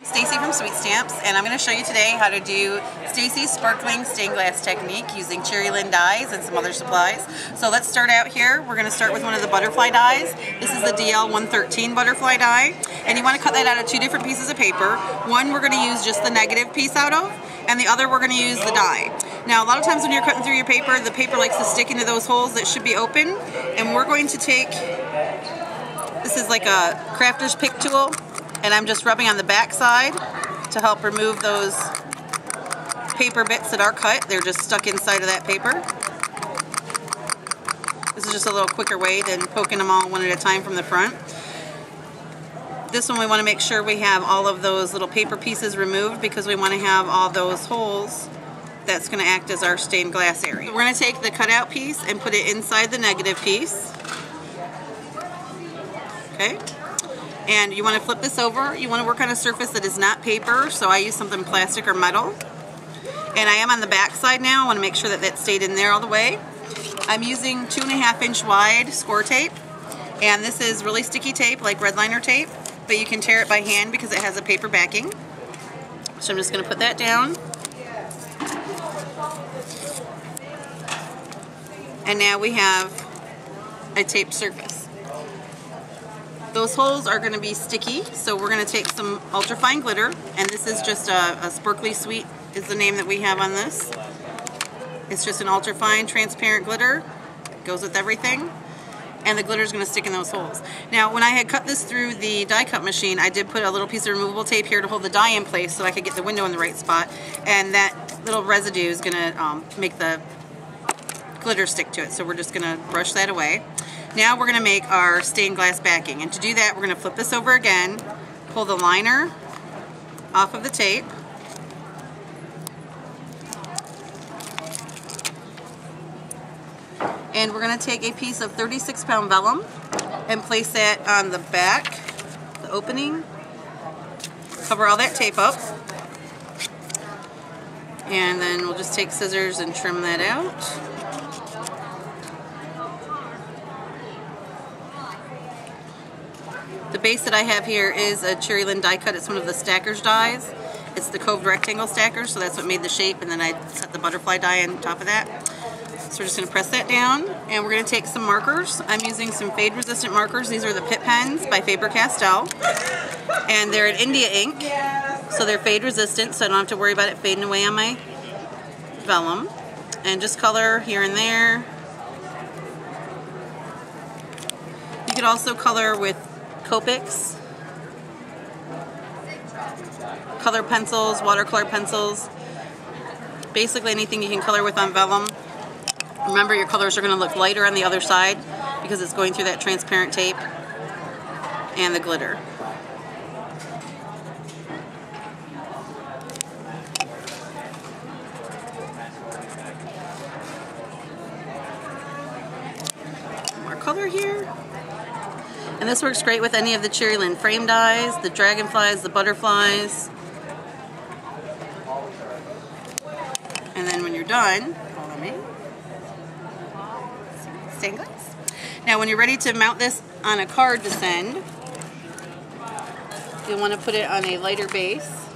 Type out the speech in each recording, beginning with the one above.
Stacey from Sweet Stamps, and I'm going to show you today how to do Stacey's sparkling stained glass technique using Cheery Lynn Dies and some other supplies. So let's start out here. We're going to start with one of the butterfly dies. This is the DL113 butterfly die, and you want to cut that out of two different pieces of paper. One we're going to use just the negative piece out of, and the other we're going to use the die. Now a lot of times when you're cutting through your paper, the paper likes to stick into those holes that should be open, and we're going to take, this is like a crafter's pick tool, and I'm just rubbing on the back side to help remove those paper bits that are cut. They're just stuck inside of that paper. This is just a little quicker way than poking them all one at a time from the front. This one we want to make sure we have all of those little paper pieces removed because we want to have all those holes that's going to act as our stained glass area. We're going to take the cutout piece and put it inside the negative piece. Okay. And you want to flip this over. You want to work on a surface that is not paper, so I use something plastic or metal. And I am on the back side now. I want to make sure that that stayed in there all the way. I'm using 2.5 inch wide score tape, and this is really sticky tape like red liner tape, but you can tear it by hand because it has a paper backing. So I'm just going to put that down. And now we have a taped surface. Those holes are going to be sticky, so we're going to take some ultrafine glitter, and this is just a Sparkly Sweet is the name that we have on this. It's just an ultrafine transparent glitter. It goes with everything, and the glitter is going to stick in those holes. Now when I had cut this through the die cut machine, I did put a little piece of removable tape here to hold the die in place so I could get the window in the right spot, and that little residue is going to make the glitter stick to it, so we're just going to brush that away. Now we're going to make our stained glass backing, and to do that we're going to flip this over again, pull the liner off of the tape, and we're going to take a piece of 36-pound vellum and place that on the back, the opening, cover all that tape up, and then we'll just take scissors and trim that out. The base that I have here is a Cheery Lynn die cut. It's one of the stackers dies. It's the coved rectangle stacker, so that's what made the shape, and then I set the butterfly die on top of that. So we're just going to press that down, and we're going to take some markers. I'm using some fade resistant markers. These are the Pit Pens by Faber-Castell, and they're an India ink, so they're fade resistant, so I don't have to worry about it fading away on my vellum. And just color here and there. You could also color with Copics, color pencils, watercolor pencils, basically anything you can color with on vellum. Remember, your colors are going to look lighter on the other side because it's going through that transparent tape and the glitter. More color here. And this works great with any of the Cheery Lynn frame dies, the dragonflies, the butterflies. And then when you're done, follow me. Stained glass. Now when you're ready to mount this on a card to send, you'll want to put it on a lighter base,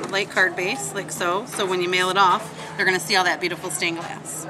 light card base, like so. So when you mail it off, they're going to see all that beautiful stained glass.